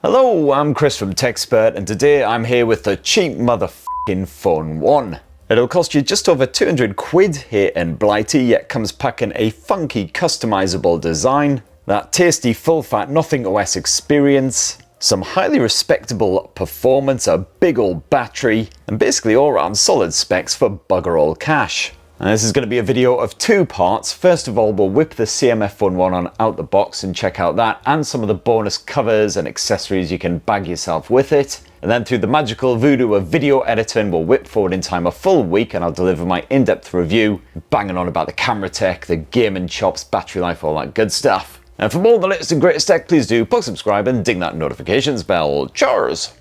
Hello, I'm Chris from TechSpert, and today I'm here with the cheap motherfucking Phone 1. It'll cost you just over 200 quid here in Blighty, yet comes packing a funky customizable design, that tasty full-fat Nothing OS experience, some highly respectable performance, a big old battery, and basically all-round solid specs for bugger all cash. And this is going to be a video of two parts. First of all, we'll whip the CMF Phone 1 on out the box and check out that and some of the bonus covers and accessories you can bag yourself with it. And then through the magical voodoo of video editing, we'll whip forward in time a full week and I'll deliver my in-depth review, banging on about the camera tech, the gaming chops, battery life, all that good stuff. And for more of the latest and greatest tech, please do subscribe and ding that notifications bell. Cheers!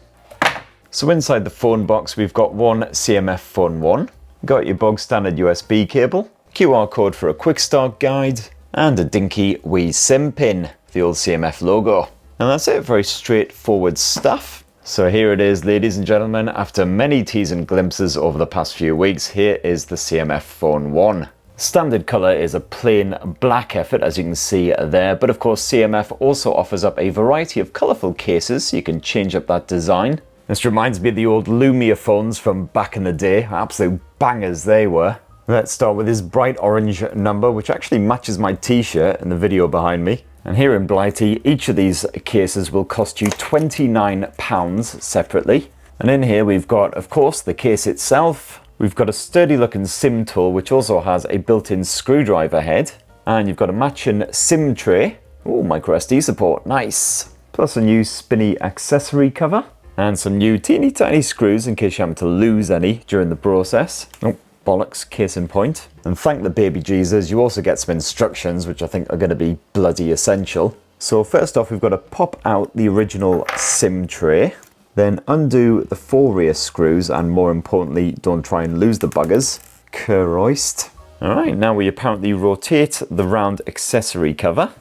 So inside the phone box, we've got one CMF Phone 1. Got your bog standard USB cable, QR code for a quick start guide, and a dinky wee SIM pin, the old CMF logo. And that's it, very straightforward stuff. So here it is, ladies and gentlemen, after many teas and glimpses over the past few weeks, here is the CMF Phone 1. Standard colour is a plain black effort, as you can see there, but of course CMF also offers up a variety of colourful cases, so you can change up that design. This reminds me of the old Lumia phones from back in the day, absolute bangers they were. Let's start with this bright orange number, which actually matches my t-shirt in the video behind me. And here in Blighty, each of these cases will cost you £29 separately. And in here we've got, of course, the case itself. We've got a sturdy looking SIM tool, which also has a built-in screwdriver head. And you've got a matching SIM tray. Oh, micro SD support, nice. Plus a new spinny accessory cover. And some new teeny tiny screws in case you happen to lose any during the process. Oh, bollocks, case in point. And thank the baby Jesus, you also get some instructions which I think are going to be bloody essential. So first off, we've got to pop out the original SIM tray. Then undo the 4 rear screws, and more importantly, don't try and lose the buggers. Kerhoist. Alright, now we apparently rotate the round accessory cover.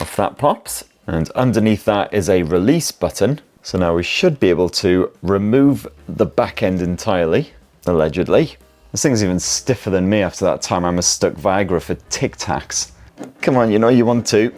Off that pops. And underneath that is a release button. So now we should be able to remove the back end entirely, allegedly. This thing's even stiffer than me after that time I mistook Viagra for Tic Tacs. Come on, you know you want to.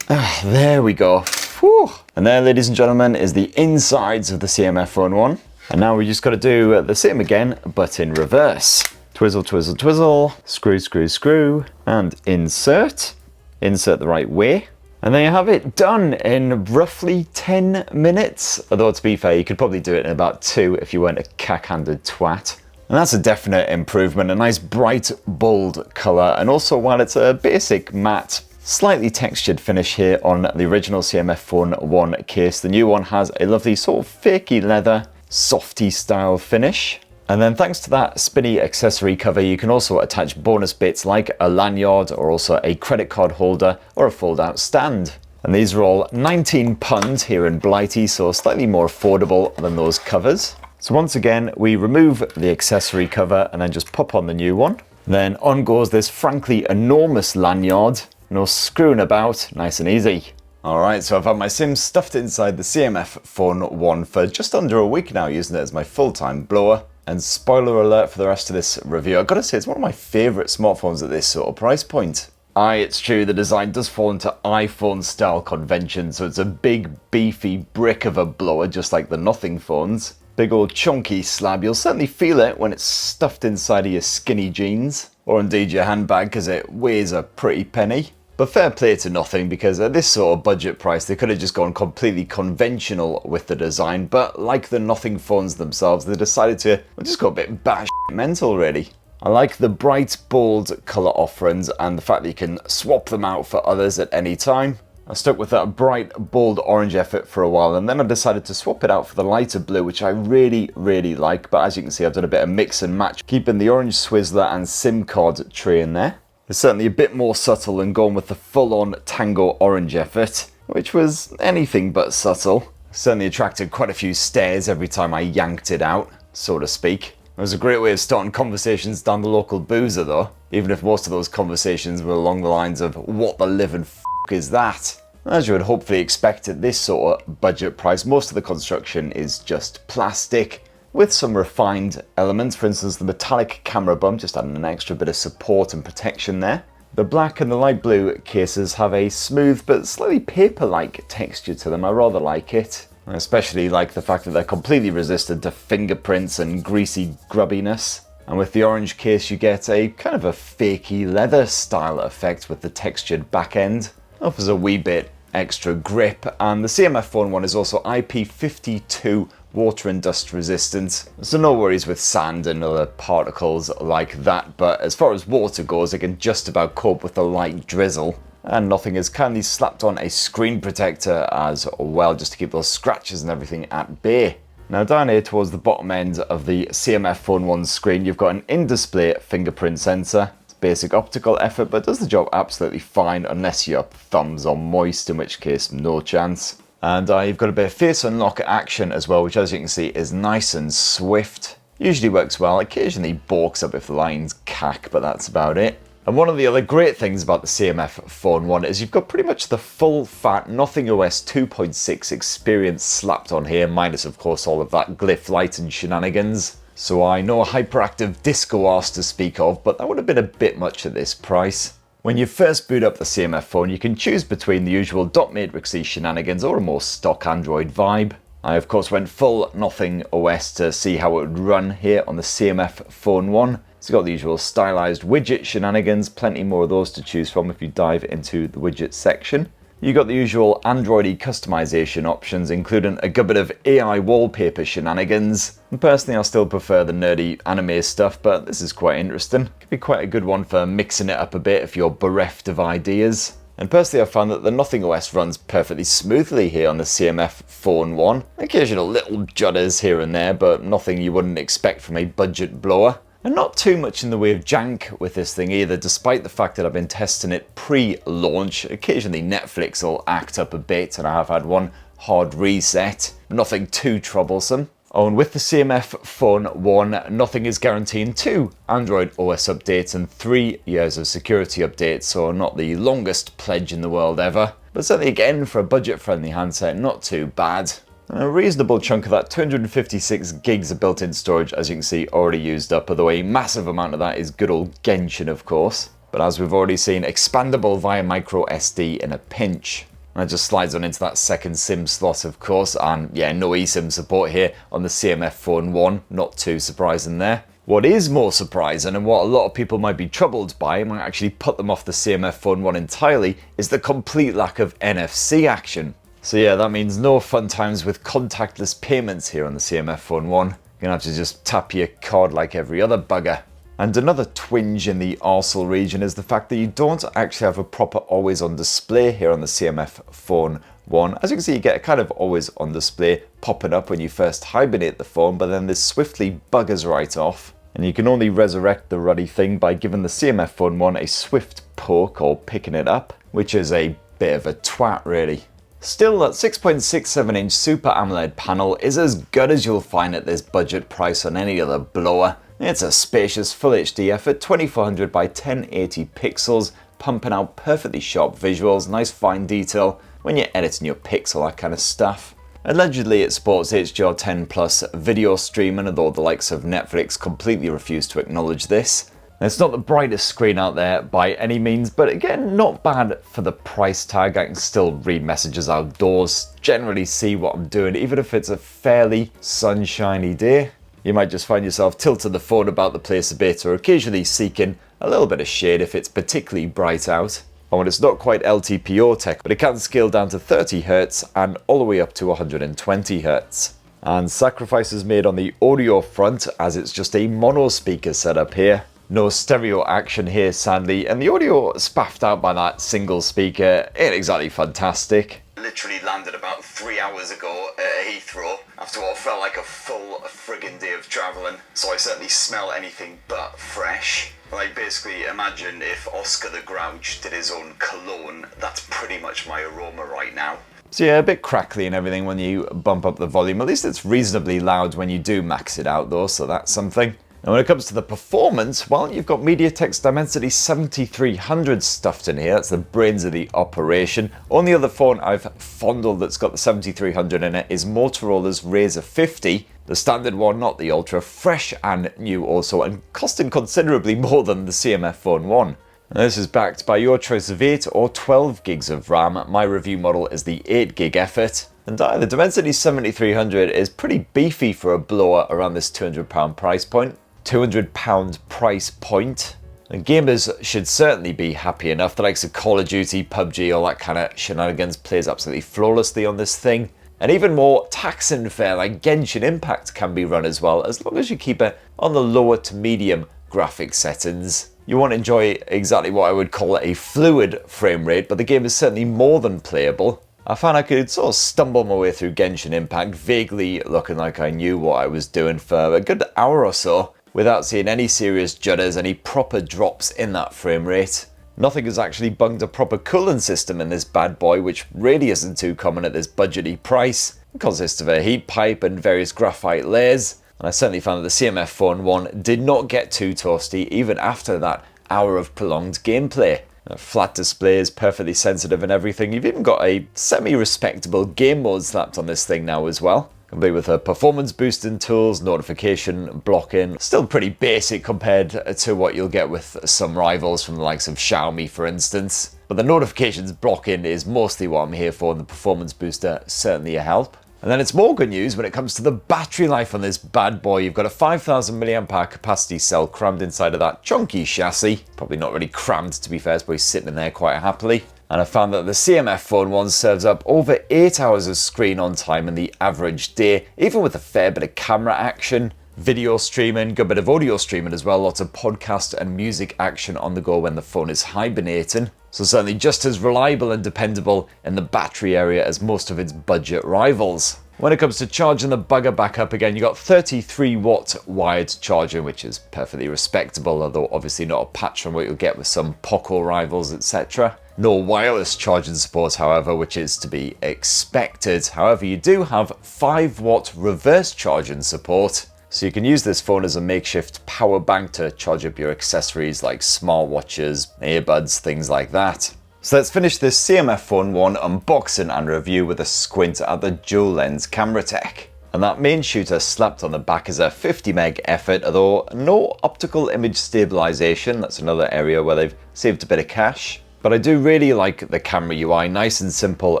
Ah, there we go. Whew. And there, ladies and gentlemen, is the insides of the CMF Phone 1. And now we just got to do the same again, but in reverse. Twizzle, twizzle, twizzle, screw, screw, screw, and insert. Insert the right way. And there you have it, done in roughly 10 minutes. Although to be fair, you could probably do it in about 2 if you weren't a cack-handed twat. And that's a definite improvement, a nice bright, bold colour. And also, while it's a basic matte, slightly textured finish here on the original CMF Phone 1 case, the new one has a lovely sort of fakey leather, softy style finish. And then thanks to that spinny accessory cover, you can also attach bonus bits like a lanyard or also a credit card holder or a fold-out stand. And these are all £19 here in Blighty, so slightly more affordable than those covers. So once again, we remove the accessory cover and then just pop on the new one. Then on goes this frankly enormous lanyard. No screwing about, nice and easy. Alright, so I've had my SIM stuffed inside the CMF Phone 1 for just under a week now, using it as my full-time blower. And spoiler alert for the rest of this review, I've got to say it's one of my favourite smartphones at this sort of price point. Aye, it's true, the design does fall into iPhone style convention, so it's a big beefy brick of a blower just like the Nothing phones. Big old chunky slab, you'll certainly feel it when it's stuffed inside of your skinny jeans. Or indeed your handbag, because it weighs a pretty penny. But fair play to Nothing, because at this sort of budget price they could have just gone completely conventional with the design, but like the Nothing phones themselves, they decided to just go a bit batshit mental really. I like the bright, bold colour offerings and the fact that you can swap them out for others at any time. I stuck with that bright, bold orange effort for a while, and then I decided to swap it out for the lighter blue, which I really, really like, but as you can see I've done a bit of mix and match, keeping the orange Swizzler and SIM card tray in there. It's certainly a bit more subtle than going with the full-on Tango orange effort, which was anything but subtle. Certainly attracted quite a few stares every time I yanked it out, so to speak. It was a great way of starting conversations down the local boozer though, even if most of those conversations were along the lines of, what the living f*** is that? As you would hopefully expect at this sort of budget price, most of the construction is just plastic, with some refined elements. For instance, the metallic camera bump, just adding an extra bit of support and protection there. The black and the light blue cases have a smooth but slightly paper-like texture to them. I rather like it. I especially like the fact that they're completely resistant to fingerprints and greasy grubbiness. And with the orange case you get a kind of a fakey leather style effect with the textured back end. Offers a wee bit extra grip, and the CMF Phone 1 is also IP52 water and dust resistant, so no worries with sand and other particles like that, but as far as water goes it can just about cope with a light drizzle. And Nothing has kindly slapped on a screen protector as well, just to keep those scratches and everything at bay. Now down here towards the bottom end of the CMF Phone 1 screen you've got an in-display fingerprint sensor. It's basic optical effort but does the job absolutely fine unless your thumbs are moist, in which case no chance. And you've got a bit of face unlock action as well, which as you can see is nice and swift. Usually works well, occasionally balks up if the lines cack, but that's about it. And one of the other great things about the CMF Phone 1 is you've got pretty much the full fat Nothing OS 2.6 experience slapped on here, minus of course all of that glyph light and shenanigans. So I know a hyperactive disco arse to speak of, but that would have been a bit much at this price. When you first boot up the CMF Phone, you can choose between the usual dot matrixy shenanigans or a more stock Android vibe. I of course went full Nothing OS to see how it would run here on the CMF Phone 1. It's got the usual stylized widget shenanigans, plenty more of those to choose from if you dive into the widget section. You got the usual Android-y customization options, including a good bit of AI wallpaper shenanigans. And personally, I still prefer the nerdy anime stuff, but this is quite interesting. Could be quite a good one for mixing it up a bit if you're bereft of ideas. And personally, I found that the Nothing OS runs perfectly smoothly here on the CMF Phone 1. Occasional little judders here and there, but nothing you wouldn't expect from a budget blower. And not too much in the way of jank with this thing either, despite the fact that I've been testing it pre-launch. Occasionally Netflix will act up a bit and I have had one hard reset. Nothing too troublesome. Oh, and with the CMF Phone 1, Nothing is guaranteeing 2 Android OS updates and 3 years of security updates, so not the longest pledge in the world ever. But certainly again, for a budget-friendly handset, not too bad. A reasonable chunk of that 256 gigs of built-in storage, as you can see, already used up, although a massive amount of that is good old Genshin, of course. But as we've already seen, expandable via micro SD in a pinch. And that just slides on into that second SIM slot, of course, and yeah, no eSIM support here on the CMF Phone 1, not too surprising there. What is more surprising, and what a lot of people might be troubled by, and might actually put them off the CMF Phone 1 entirely, is the complete lack of NFC action. So yeah, that means no fun times with contactless payments here on the CMF Phone 1. You're gonna have to just tap your card like every other bugger. And another twinge in the arsehole region is the fact that you don't actually have a proper always on display here on the CMF Phone 1. As you can see, you get a kind of always on display popping up when you first hibernate the phone, but then this swiftly buggers right off. And you can only resurrect the ruddy thing by giving the CMF Phone 1 a swift poke or picking it up, which is a bit of a twat really. Still, that 6.67 inch Super AMOLED panel is as good as you'll find at this budget price on any other blower. It's a spacious Full HD at 2400 by 1080 pixels, pumping out perfectly sharp visuals, nice fine detail when you're editing your pics, all that kind of stuff. Allegedly it supports HDR10 plus video streaming, although the likes of Netflix completely refuse to acknowledge this. It's not the brightest screen out there by any means, but again, not bad for the price tag. I can still read messages outdoors, generally see what I'm doing, even if it's a fairly sunshiny day. You might just find yourself tilting the phone about the place a bit, or occasionally seeking a little bit of shade if it's particularly bright out. Oh, and it's not quite LTPO tech, but it can scale down to 30 Hz and all the way up to 120 Hz. And sacrifices made on the audio front, as it's just a mono speaker setup here. No stereo action here, sadly, and the audio spaffed out by that single speaker ain't exactly fantastic. Literally landed about 3 hours ago at Heathrow after what felt like a full friggin' day of travelling, so I certainly smell anything but fresh. Like, basically, imagine if Oscar the Grouch did his own cologne. That's pretty much my aroma right now. So yeah, a bit crackly and everything when you bump up the volume. At least it's reasonably loud when you do max it out though, so that's something. Now when it comes to the performance, well, you've got MediaTek's Dimensity 7300 stuffed in here. That's the brains of the operation. Only other phone I've fondled that's got the 7300 in it is Motorola's Razr 50. The standard one, not the Ultra, fresh and new also, and costing considerably more than the CMF Phone 1. This is backed by your choice of 8 or 12 gigs of RAM. My review model is the 8 gig effort. And the Dimensity 7300 is pretty beefy for a blower around this £200 price point. £200 price point. And gamers should certainly be happy enough. The likes of Call of Duty, PUBG, all that kind of shenanigans plays absolutely flawlessly on this thing. And even more taxing fare like Genshin Impact can be run as well, as long as you keep it on the lower to medium graphic settings. You won't enjoy exactly what I would call a fluid frame rate, but the game is certainly more than playable. I found I could sort of stumble my way through Genshin Impact, vaguely looking like I knew what I was doing for a good hour or so, without seeing any serious judders, any proper drops in that frame rate. Nothing has actually bunged a proper cooling system in this bad boy, which really isn't too common at this budgety price. It consists of a heat pipe and various graphite layers, and I certainly found that the CMF Phone 1 did not get too toasty even after that hour of prolonged gameplay. Flat displays, perfectly sensitive and everything. You've even got a semi-respectable game mode slapped on this thing now as well. Complete with performance boosting tools, notification blocking. Still pretty basic compared to what you'll get with some rivals from the likes of Xiaomi, for instance. But the notifications blocking is mostly what I'm here for, and the performance booster certainly a help. And then it's more good news when it comes to the battery life on this bad boy. You've got a 5,000 mAh capacity cell crammed inside of that chunky chassis. Probably not really crammed, to be fair, it's probably sitting in there quite happily. And I found that the CMF Phone 1 serves up over 8 hours of screen on time in the average day, even with a fair bit of camera action, video streaming, good bit of audio streaming as well, lots of podcast and music action on the go when the phone is hibernating. So certainly just as reliable and dependable in the battery area as most of its budget rivals. When it comes to charging the bugger back up again, you got 33 watt wired charging, which is perfectly respectable, although obviously not a patch on what you'll get with some Poco rivals, etc. No wireless charging support, however, which is to be expected. However, you do have 5 watt reverse charging support. So you can use this phone as a makeshift power bank to charge up your accessories like smartwatches, earbuds, things like that. So let's finish this CMF Phone 1 unboxing and review with a squint at the dual lens camera tech. And that main shooter slapped on the back is a 50 meg effort, although no optical image stabilization. That's another area where they've saved a bit of cash. But I do really like the camera UI, nice and simple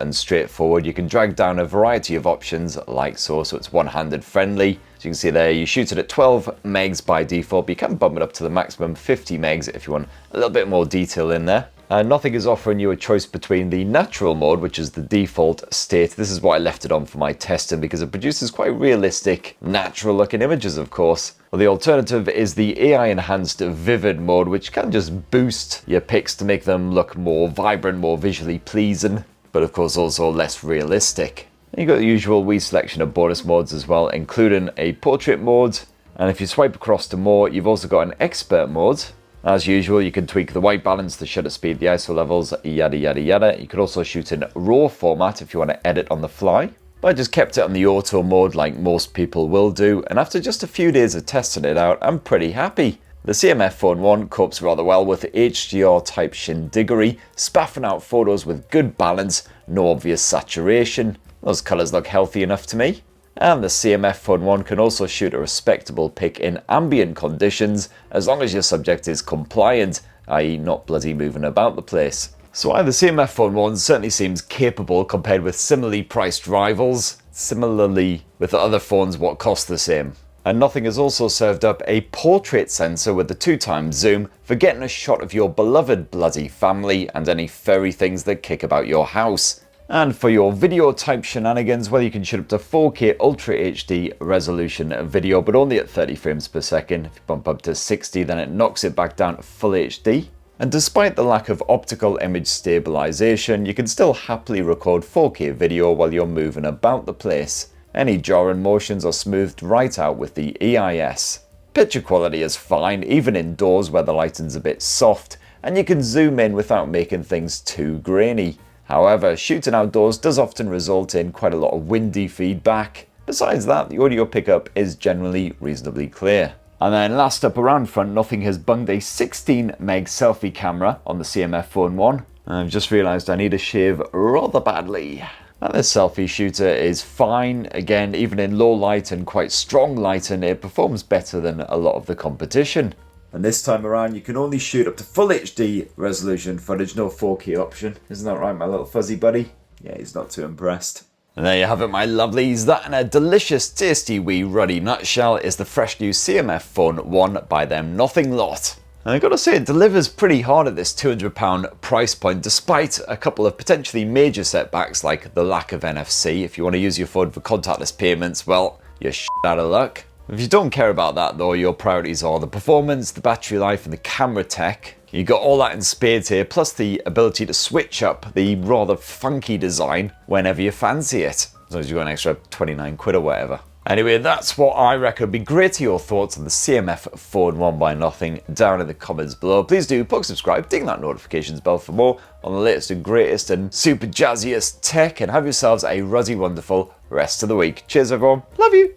and straightforward. You can drag down a variety of options like so it's one-handed friendly. As you can see there, you shoot it at 12 megs by default, but you can bump it up to the maximum 50 megs if you want a little bit more detail in there. Nothing is offering you a choice between the natural mode, which is the default state. This is why I left it on for my testing, because it produces quite realistic, natural looking images, of course. Well, the alternative is the AI enhanced vivid mode, which can just boost your pics to make them look more vibrant, more visually pleasing, but of course also less realistic. You've got the usual wee selection of bonus modes as well, including a portrait mode. And if you swipe across to more, you've also got an expert mode. As usual, you can tweak the white balance, the shutter speed, the ISO levels, yada yada yada. You could also shoot in RAW format if you want to edit on the fly. But I just kept it on the auto mode like most people will do, and after just a few days of testing it out, I'm pretty happy. The CMF Phone 1 copes rather well with HDR type shindiggery, spaffing out photos with good balance, no obvious saturation. Those colours look healthy enough to me. And the CMF Phone 1 can also shoot a respectable pic in ambient conditions as long as your subject is compliant, i.e. not bloody moving about the place. So while the CMF Phone 1 certainly seems capable compared with similarly priced rivals, similarly with the other phones what cost the same. And Nothing has also served up a portrait sensor with the 2x zoom for getting a shot of your beloved bloody family and any furry things that kick about your house. And for your video type shenanigans, well, you can shoot up to 4K Ultra HD resolution video, but only at 30 frames per second. If you bump up to 60, then it knocks it back down to full HD. And despite the lack of optical image stabilization, you can still happily record 4K video while you're moving about the place. Any jarring motions are smoothed right out with the EIS. Picture quality is fine, even indoors where the lighting's a bit soft, and you can zoom in without making things too grainy. However, shooting outdoors does often result in quite a lot of windy feedback. Besides that, the audio pickup is generally reasonably clear. And then last up around front, Nothing has bunged a 16 meg selfie camera on the CMF Phone 1. I've just realised I need a shave rather badly. And this selfie shooter is fine. Again, even in low light and quite strong lighting, it performs better than a lot of the competition. And this time around, you can only shoot up to full HD resolution footage, no 4K option. Isn't that right, my little fuzzy buddy? Yeah, he's not too impressed. And there you have it, my lovelies. That in a delicious, tasty wee ruddy nutshell is the fresh new CMF Phone 1 by them Nothing lot. And I gotta say, it delivers pretty hard at this £200 price point, despite a couple of potentially major setbacks like the lack of NFC. If you want to use your phone for contactless payments, well, you're shit out of luck. If you don't care about that though, your priorities are the performance, the battery life and the camera tech. You got all that in spades here, plus the ability to switch up the rather funky design whenever you fancy it. As long as you got an extra 29 quid or whatever. Anyway, that's what I reckon would be great to your thoughts on the CMF Phone 1 by Nothing down in the comments below. Please do poke subscribe, ding that notifications bell for more on the latest and greatest and super jazziest tech, and have yourselves a ruddy wonderful rest of the week. Cheers everyone, love you!